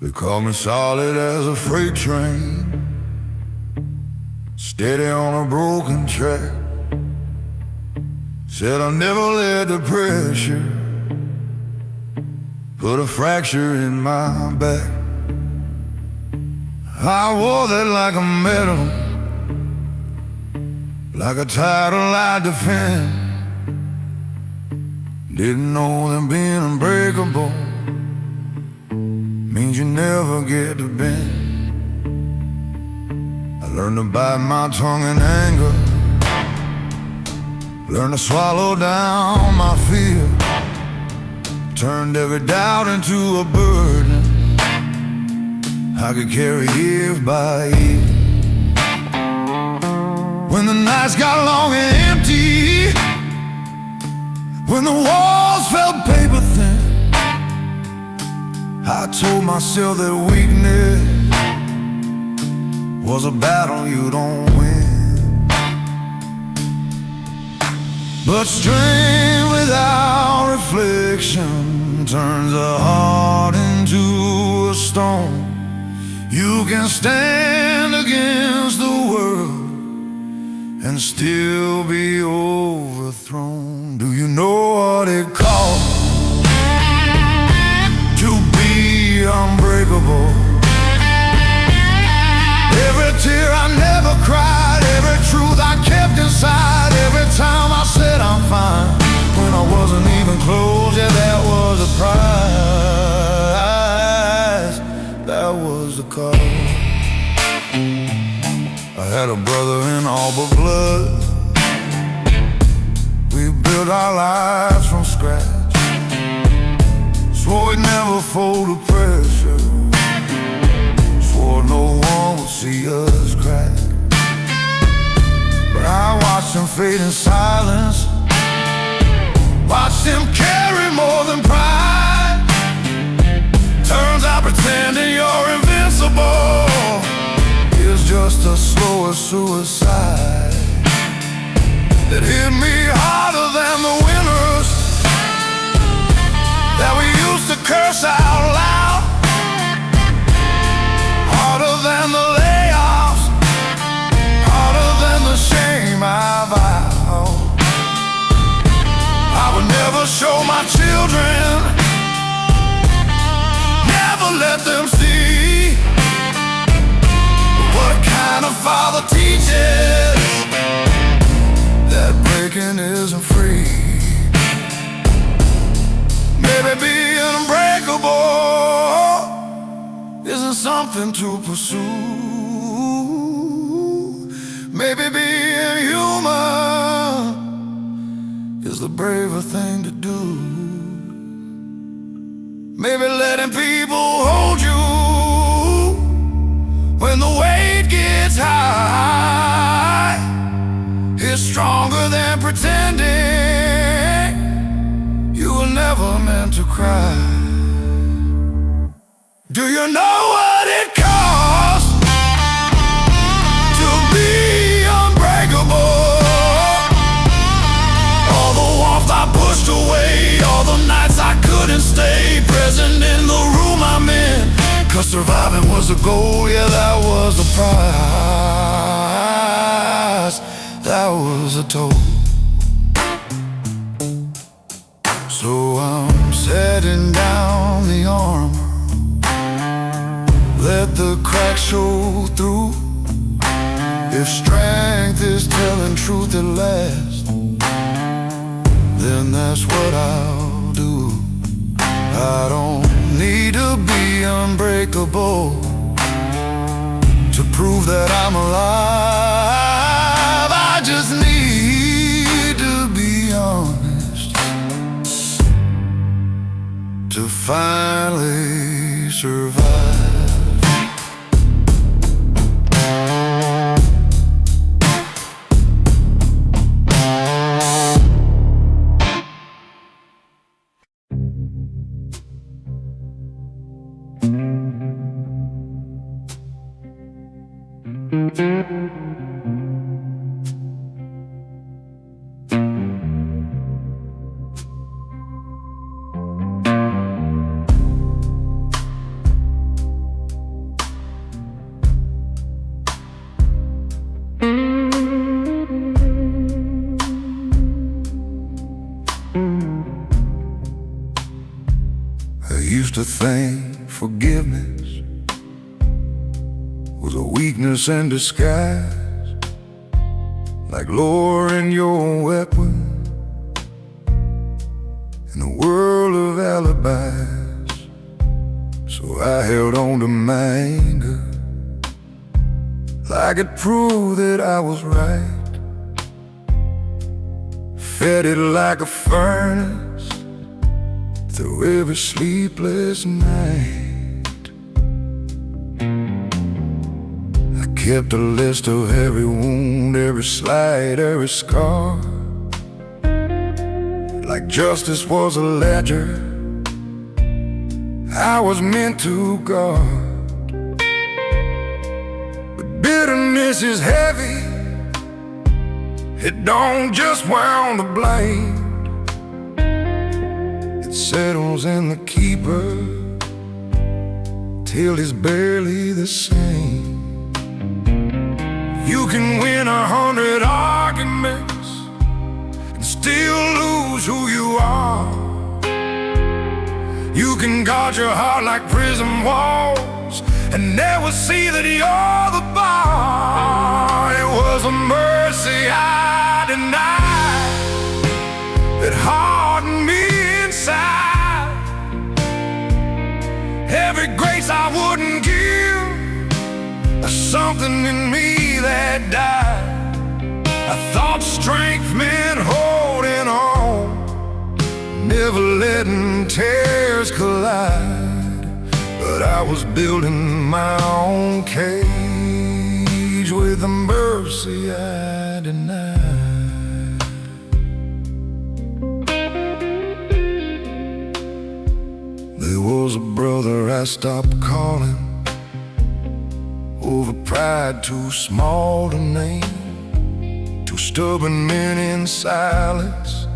They call me solid as a freight train, steady on a broken track. Said I'll never let the pressure put a fracture in my back. I wore that like a medal, like a title I defend. Didn't know that being unbreakable means you never get to bend. I learned to bite my tongue in anger, learned to swallow down my fear, turned every doubt into a burden I could carry year by year. When the nights got long and empty, when the walls felt paper thin, I told myself that weakness was a battle you don't win. But strength without reflection turns a heart into a stone. You can stand against the world and still be overthrown. Do you know what it costs to be unbreakable? Every tear I never cried, every truth I kept inside, every time I said I'm fine when I wasn't even close. Yeah, that was the price, that was the cost. I had a brother in all but blood. We built our lives from scratch, swore we'd never fold to pressure, swore no one would see us crack. But I watched him fade in silence, watched him carry more than pride. Turns out pretending you're invincible is just a slower suicide that hit me harder than the winners that we used to curse out loud, harder than the layoffs, harder than the shame I vowed I would never show my children, never let them see what kind of father teaches that breaking isn't free. Maybe being unbreakable isn't something to pursue. Maybe being human is the braver thing to do. Maybe letting people hold you when the weight gets high is stronger than pretending you were never meant to cry. Do you know what it costs to be unbreakable? All the warmth I pushed away, all the nights I couldn't stay present in the room I'm in, 'cause surviving was the goal, yeah, that was the price, that was the toll. So I'm setting down the armor, let the cracks show through. If strength is telling truth at last, then that's what I'll do. I don't need to be unbreakable to prove that I'm alive. I just need to be honest to finally survive. forgiveness was a weakness in disguise, like lowering your weapon in a world of alibis. So I held on to my anger, like it proved that I was right. Fed it like a furnace through every sleepless night. I kept a list of every wound, every slight, every scar, like justice was a ledger I was meant to guard. But bitterness is heavy, it don't just wound the blade. It settles in the keeper till he's barely the same. You can win 100 arguments and still lose who you are. You can guard your heart like prison walls and never see that you're the bar. It was a mercy I denied that hardened me inside. Every grace I wouldn't give, there's something in me that died. I thought strength meant holding on, never letting tears collide. But I was building my own cage with the mercy I denied. There was a brother I stopped calling over pride too small to name. Two stubborn men in silence,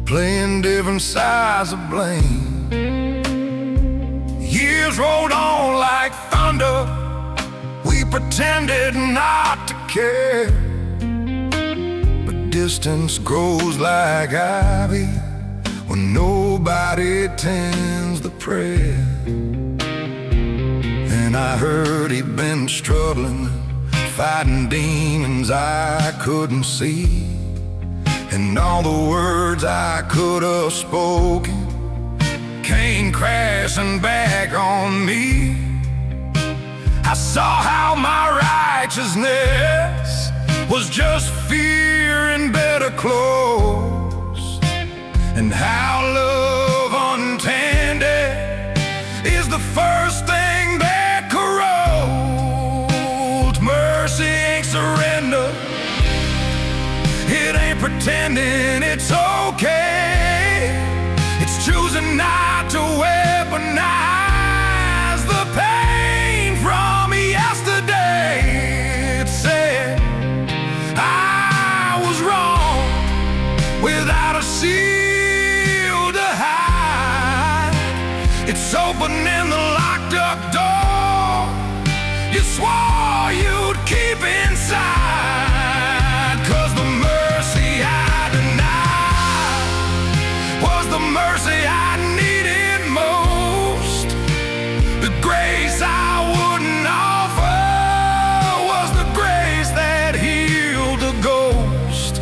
playing different sides of blame. Years rolled on like thunder, we pretended not to care. But distance grows like ivy when nobody tends the prayer. And I heard he'd been struggling, fighting demons I couldn't see. And all the words I could have spoken came crashing back on me. I saw how my righteousness was just fear in better clothes, and how love untended is the first thing that corrodes. Mercy ain't surrender, it ain't pretending it's okay. It's choosing not to weaponize the pain from yesterday. It said I was wrong without a shield to hide. It's opening the locked up door you swore you'd keep inside. 'Cause the mercy I denied was the mercy I needed most. The grace I wouldn't offer was the grace that healed the ghost.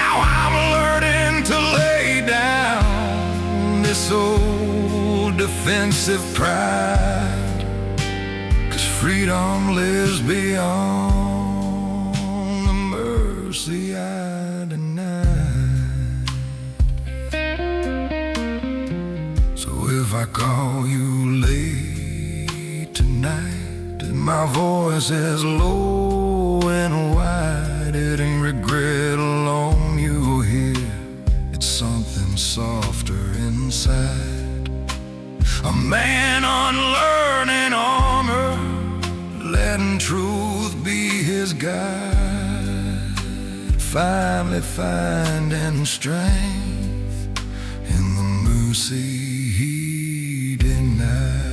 Now I'm learning to lay down this old defensive pride, 'cause freedom lives beyond the mercy I denied. So if I call you late tonight and my voice is low and wide, it ain't regret alone you'll hear, it's something softer inside. A man unlearning armor, letting truth be his guide, finally finding strength in the mercy he denied.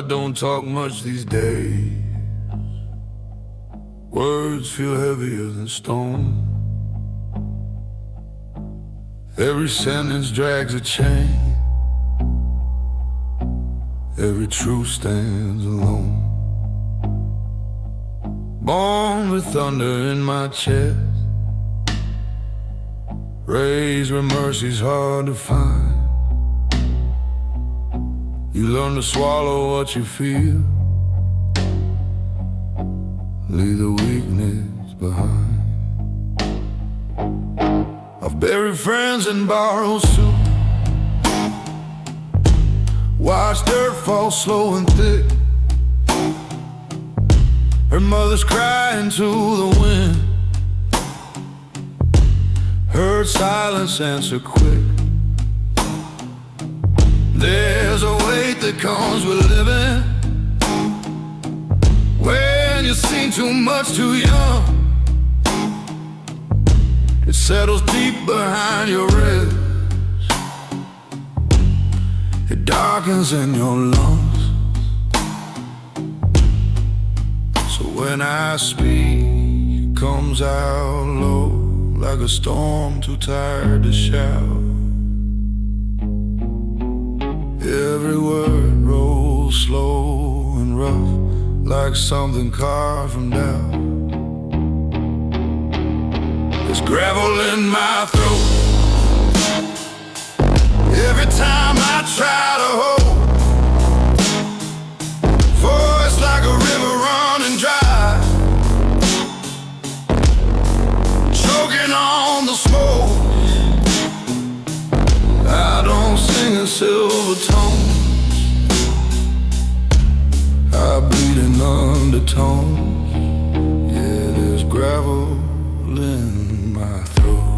don't talk much these days. Words feel heavier than stone. Every sentence drags a chain. Every truth stands alone. Born with thunder in my chest, raised where mercy's hard to find. You learn to swallow what you feel, leave the weakness behind. I've buried friends and borrowed suit, watched dirt fall slow and thick. Her mother's crying to the wind, heard silence answer quick. There's a weight that comes with living, when you've seen too much too young. It settles deep behind your ribs, it darkens in your lungs. So when I speak, it comes out low, like a storm too tired to shout. Every word rolls slow and rough, like something carved from doubt. There's gravel in my throat every time I try to hold. Voice like a river running dry, choking on the smoke. I don't sing in silver tones, I bleed in undertones. Yeah, there's gravel in my throat.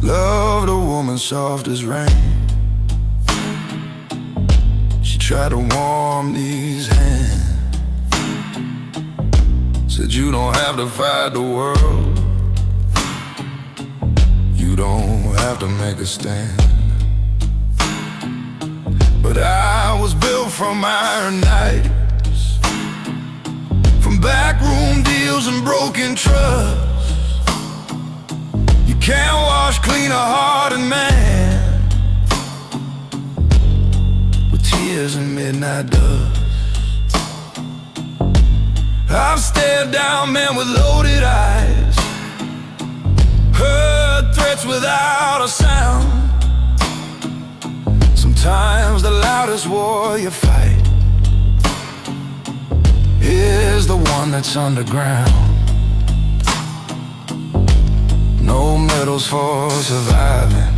Loved a woman soft as rain, she tried to warm these hands. Said you don't have to fight the world, you don't have to make a stand. But I was built from iron nights, from backroom deals and broken trust. You can't wash clean a hearted man with tears and midnight dust. I've stared down men with loaded eyes, heard threats without a sound. Sometimes the loudest war you fight is the one that's underground. No medals for surviving,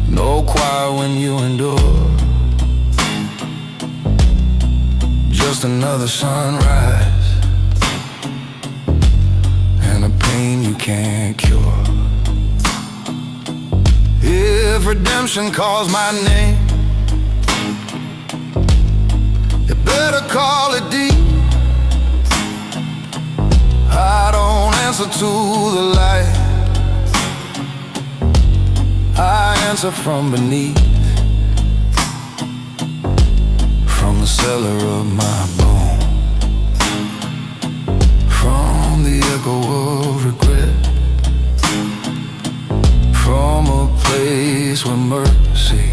no choir when you endure. Just another sunrise and a pain you can't cure. If redemption calls my name, you better call it deep. I don't answer to the light, I answer from beneath, from the cellar of my bone, from the echo of regret, from a place where mercy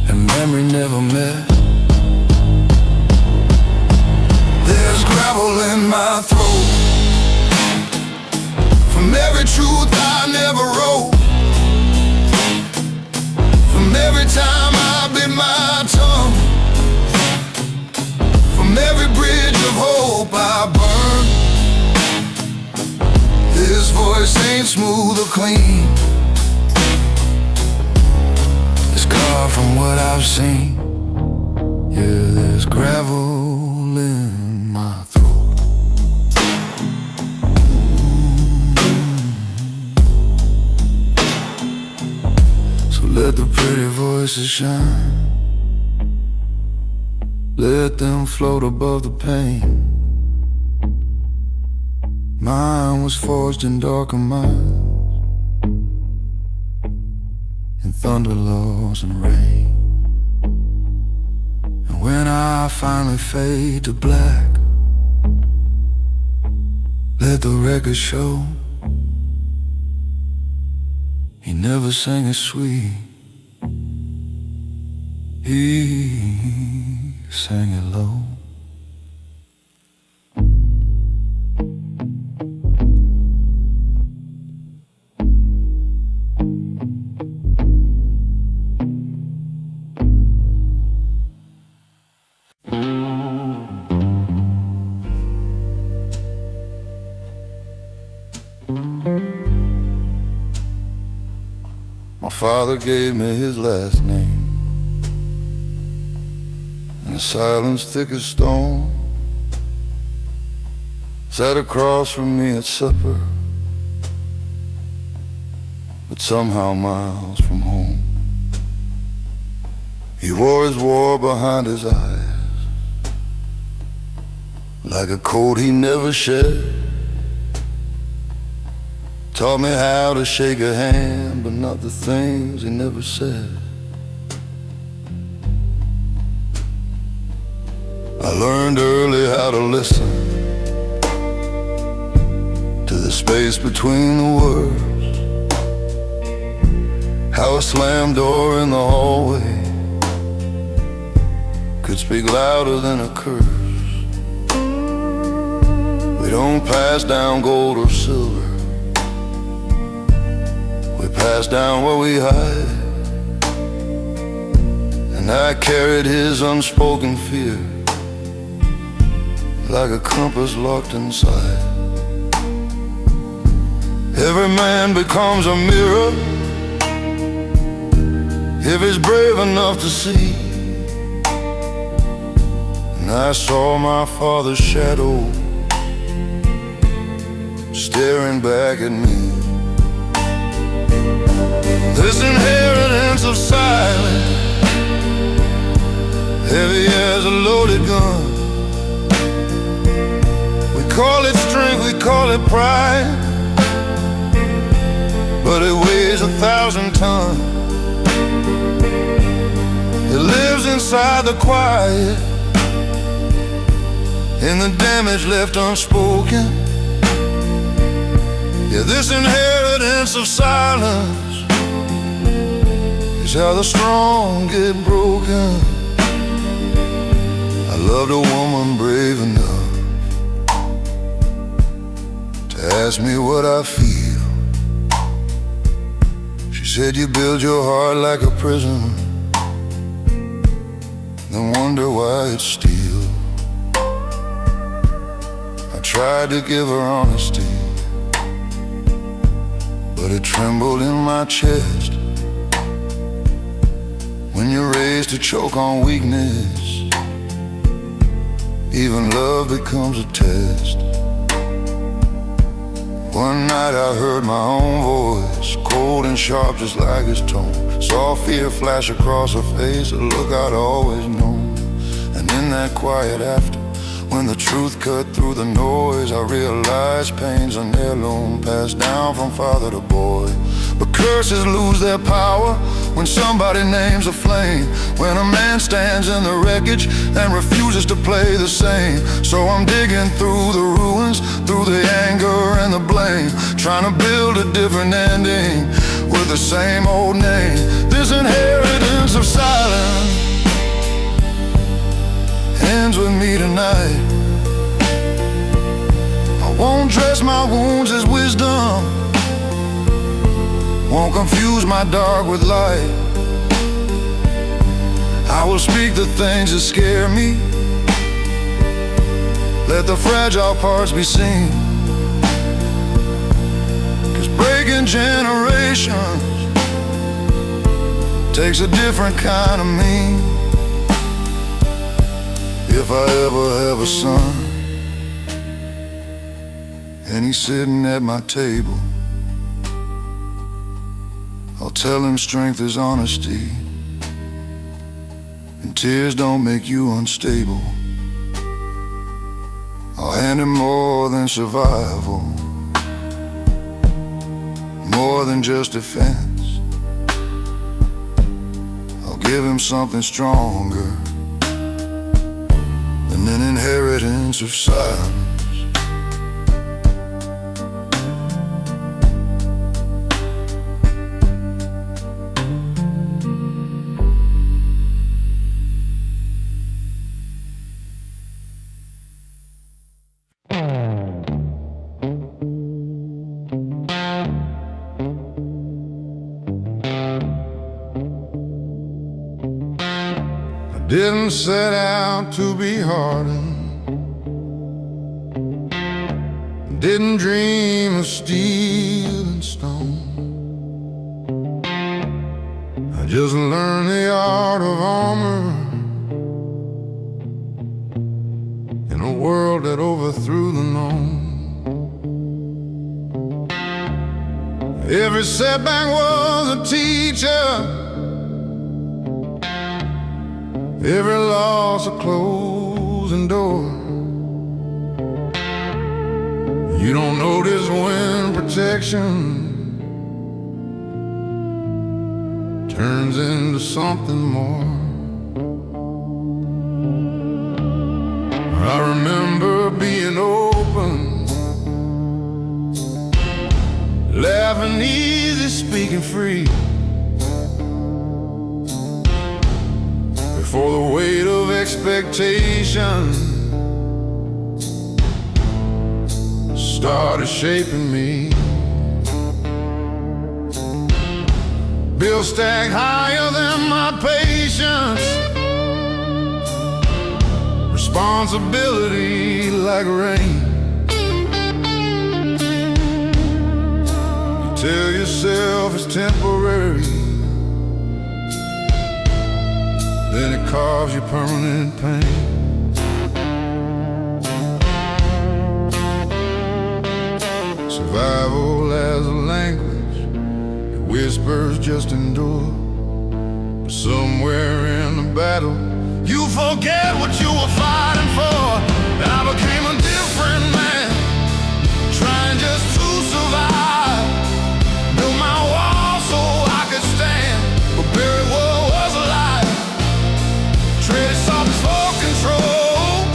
and memory never met. There's gravel in my throat from every truth I never wrote, from every time I bit my tongue, from every bridge of hope I burned. This voice ain't smooth or clean, it's carved from what I've seen. Yeah, there's gravel in my throat. So let the pretty voices shine, let them float above the pain. Mine was forged in darker minds, in thunder, laws, and rain. And when I finally fade to black, let the record show he never sang it sweet, he sang it low. My father gave me his last name, and the silence thick as stone. Sat across from me at supper, but somehow miles from home. He wore his war behind his eyes, like a coat he never shed. Taught me how to shake a hand, but not the things he never said. I learned early how to listen to the space between the words, how a slammed door in the hallway could speak louder than a curse. We don't pass down gold or silver, we pass down what we hide. And I carried his unspoken fear like a compass locked inside. Every man becomes a mirror if he's brave enough to see. And I saw my father's shadow staring back at me. This inheritance of silence, heavy as a loaded gun. We call it strength, we call it pride, but it weighs 1,000 tons. It lives inside the quiet, in the damage left unspoken. Yeah, this inheritance of silence is how the strong get broken. I loved a woman brave enough to ask me what I feel. She said, you build your heart like a prison, then wonder why it's steel. I tried to give her honesty, but it trembled in my chest. When you're raised to choke on weakness, even love becomes a test. One night I heard my own voice, cold and sharp just like his tone. Saw fear flash across her face, a look I'd always known. And in that quiet after, when the truth cut through the noise, I realized pain's an heirloom passed down from father to boy. But curses lose their power when somebody names a flame, when a man stands in the wreckage and refuses to play the same. So I'm digging through the ruins, through the anger and the blame, trying to build a different ending with the same old name. This inheritance of silence ends with me tonight. I won't dress my wounds as wisdom, won't confuse my dark with light. I will speak the things that scare me, let the fragile parts be seen. 'Cause breaking generations takes a different kind of me. If I ever have a son and he's sitting at my table, I'll tell him strength is honesty, and tears don't make you unstable. I'll hand him more than survival, more than just defense. I'll give him something stronger than an inheritance of silence. Didn't set out to be hardened, didn't dream of steel and stone. I just learned the art of armor in a world that overthrew the known. Every setback was a teacher, every loss a closing door. You don't notice when protection turns into something more. I remember being open, laughing easy, speaking free, for the weight of expectation started shaping me. Bills stacked higher than my patience, responsibility like rain. You tell yourself it's temporary, then it causes you permanent pain. Survival as a language, it whispers just endure. But somewhere in the battle, you forget what you were fighting for. I became a different man, trying just to survive. Built my wall so I could stand, but buried what was alive. Traded softness for control,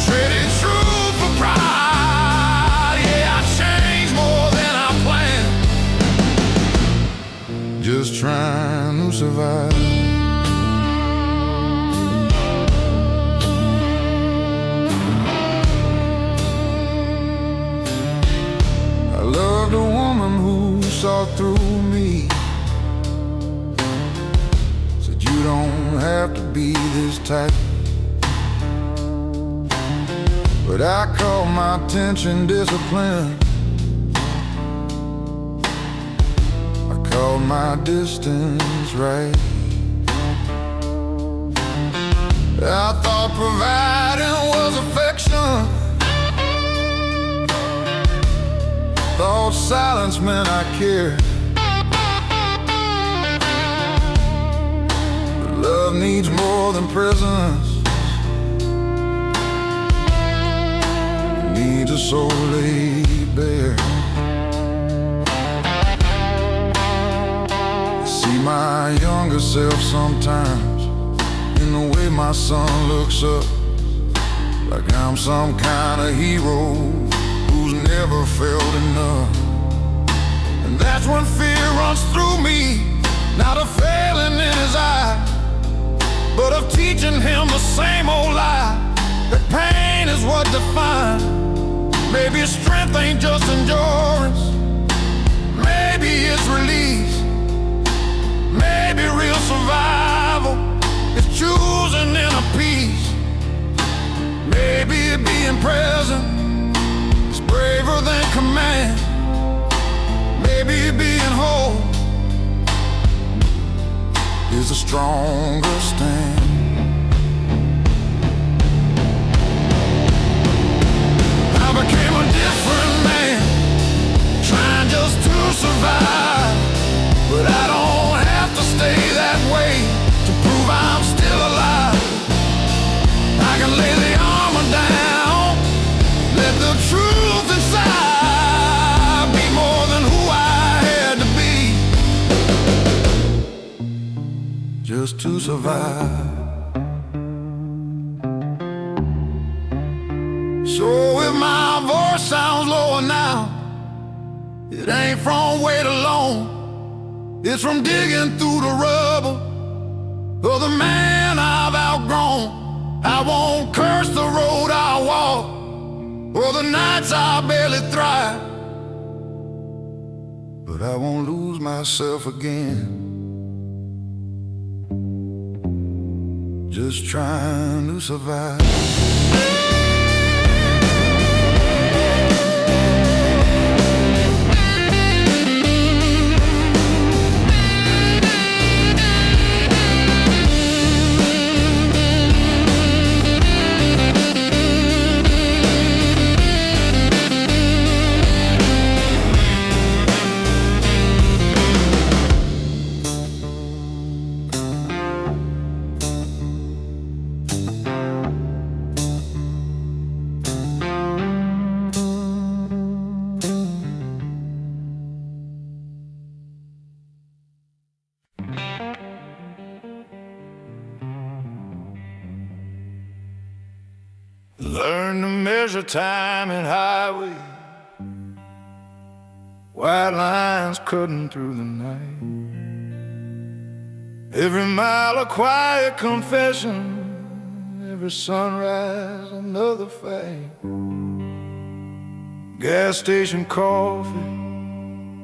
traded truth for pride. Yeah, I changed more than I planned, just trying to survive. I loved a woman who saw through me, you don't have to be this type. But I call my attention discipline, I call my distance right. I thought providing was affection, thought silence meant I cared. Love needs more than prisons, it needs a soul laid bare. I see my younger self sometimes in the way my son looks up, like I'm some kind of hero who's never felt enough. And that's when fear runs through me, not a failing in his eye, but of teaching him the same old lie, that pain is what defines. Maybe strength ain't just endurance, maybe it's release. Maybe real survival is choosing inner peace. Maybe being present is braver than command. Maybe being whole is the stronger stand. I became a different man, trying just to survive. But I don't have to stay that way to prove I'm still alive. I can lay the armor down, let the truth inside be more than who I had just to survive. So if my voice sounds lower now, it ain't from weight alone. It's from digging through the rubble of the man I've outgrown. I won't curse the road I walk or the nights I barely thrive, but I won't lose myself again, just trying to survive. Learn to measure time in highway, white lines cutting through the night. Every mile a quiet confession, every sunrise another fight. Gas station coffee,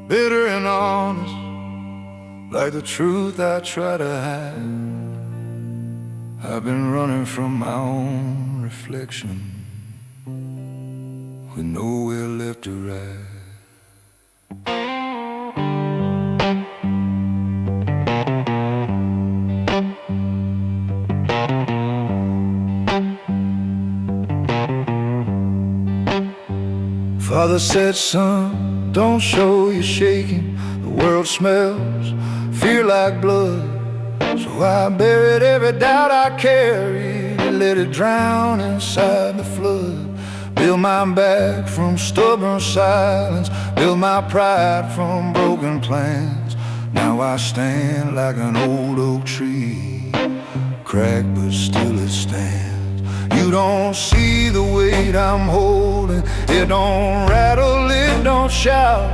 bitter and honest, like the truth I try to hide. I've been running from my own reflection, with nowhere left to ride. Father said, son, don't show you're shaking. The world smells fear like blood. So I buried every doubt I carried and let it drown inside the flood. Build my back from stubborn silence, build my pride from broken plans. Now I stand like an old oak tree, cracked but still it stands. You don't see the weight I'm holding, it don't rattle, it don't shout,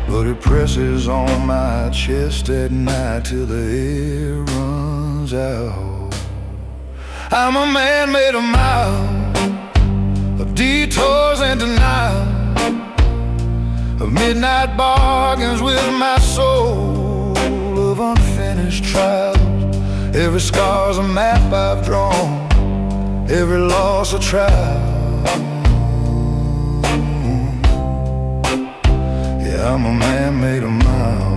but it presses on my chest at night till the air runs out. I'm a man made of miles, of detours and denial, of midnight bargains with my soul, of unfinished trials. Every scar's a map I've drawn, every loss a trial. Yeah, I'm a man made of miles.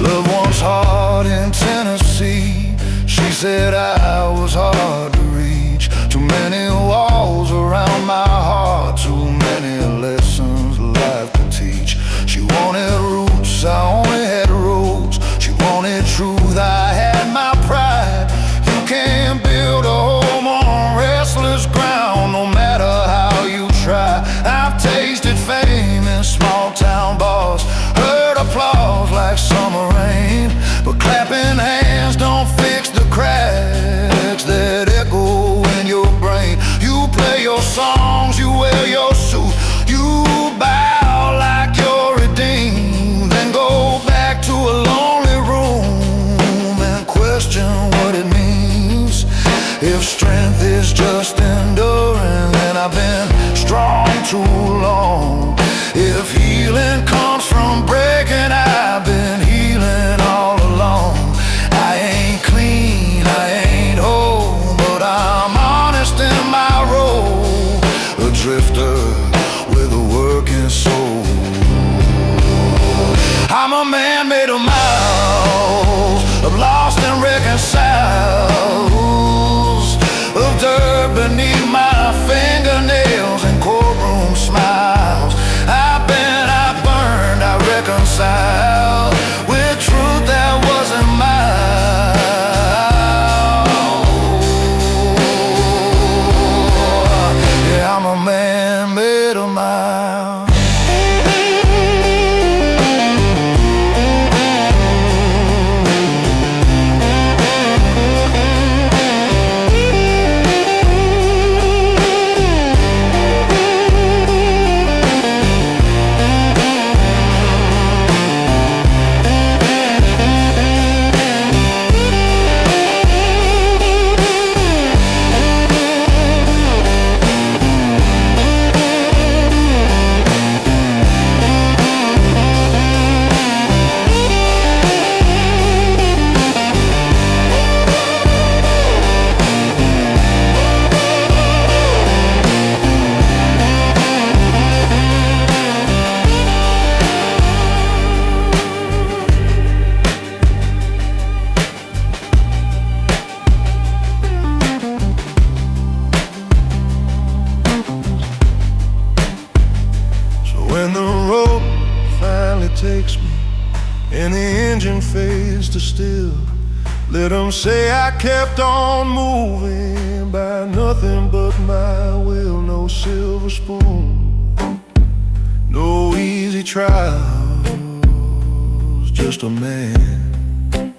Loved one's heart in Tennessee, she said I was hard to reach. Too many walls around my heart, too many lessons life could teach. She wanted roots, I only had roads. She wanted truth, I had my pride. You can't build a home on restless ground, no matter how you try. I've tasted fame in small town bars, heard applause like summer rain, but clapping hands don't fix the cracks that echo in your brain. You play your songs, you wear your suit, you bow like you're redeemed, then go back to a lonely room and question what it means. If strength is just enduring, then I've been strong too long. If healing comes from breaking, I've been healing all along. I ain't clean, I ain't whole, but I'm honest in my role, a drifter with a working soul. I'm a man made of miles, of lost and reconciled, of dirt beneath my fingernails and courtroom smiles. I've been, I burned, I reconciled with truth that wasn't mine. Yeah, I'm a man made of miles. takes me and the engine fades to still. Let them say I kept on moving by nothing but my will. No silver spoon, no easy trials, just a man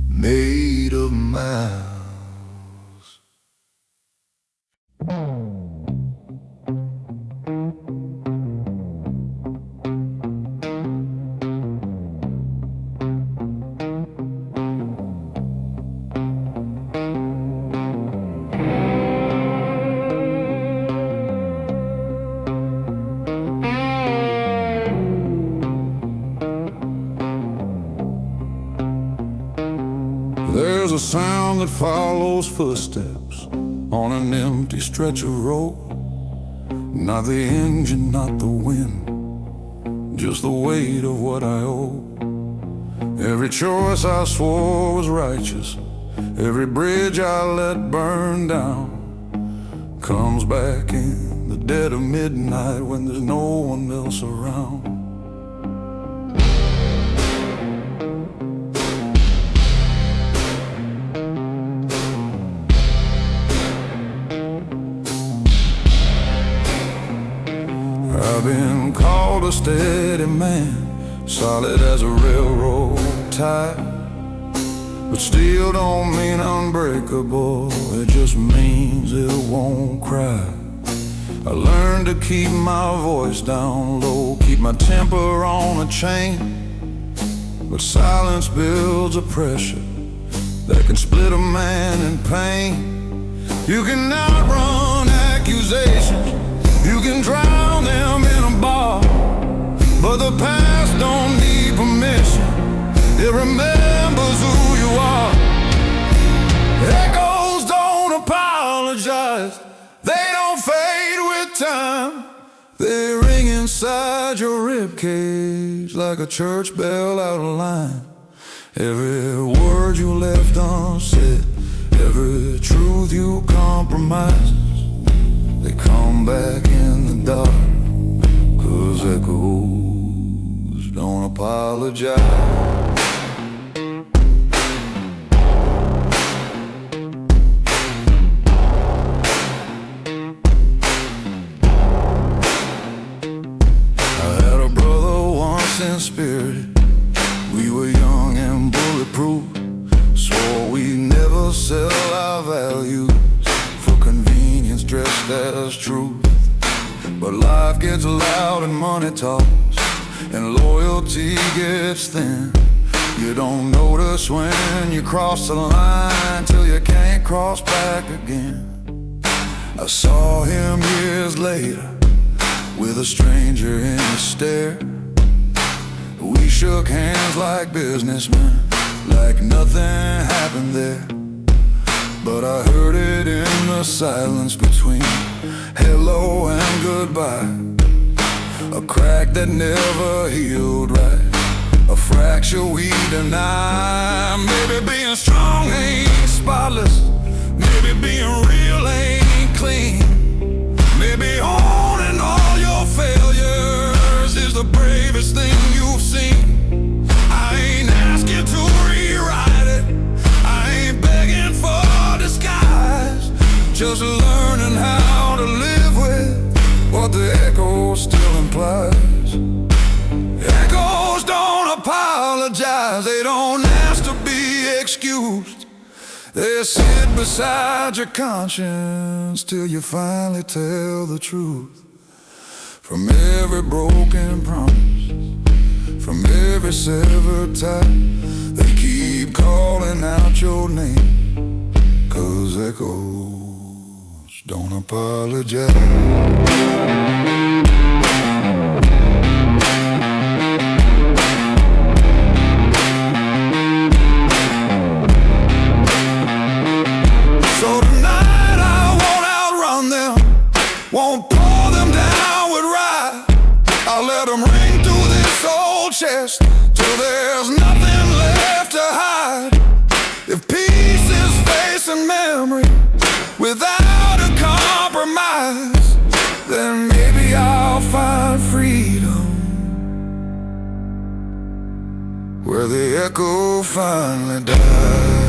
made of miles. There's a sound that follows footsteps on an empty stretch of road. Not the engine, not the wind, just the weight of what I owe. Every choice I swore was righteous, every bridge I let burn down, comes back in the dead of midnight when there's no one else around. I've been called a steady man, solid as a railroad tie, but still don't mean unbreakable, it just means it won't cry. I learned to keep my voice down low, keep my temper on a chain, but silence builds a pressure that can split a man in pain. You can outrun accusations, you can drown them in a bar, but the past don't need permission, it remembers who you are. Echoes don't apologize, they don't fade with time. They ring inside your ribcage like a church bell out of line. Every word you left unsaid, every truth you compromised, they come back in the dark, 'cause echoes don't apologize. I had a brother once in spirit, we were young and bulletproof, swore we'd never sell our values for convenience dressed as truth. But life gets loud and money talks, and loyalty gets thin. You don't notice when you cross the line till you can't cross back again. I saw him years later with a stranger in his stare. We shook hands like businessmen, like nothing happened there. But I heard it in the silence between hello and goodbye, a crack that never healed right, a fracture we deny. Maybe being strong ain't spotless, maybe being real ain't clean, maybe owning all your failures is the bravest thing you've seen. I ain't asking to rewrite it, I ain't begging for disguise, just learning how to live with what the echo still implies. Echoes don't apologize, they don't ask to be excused, they sit beside your conscience till you finally tell the truth. From every broken promise, from every severed tie, they keep calling out your name, 'cause echoes don't apologize. So tonight I won't outrun them, won't pour them down with rye. I'll let them ring through this old chest till there's nothing left to hide. If peace is facing memory without a compromise, then maybe where the echo finally died.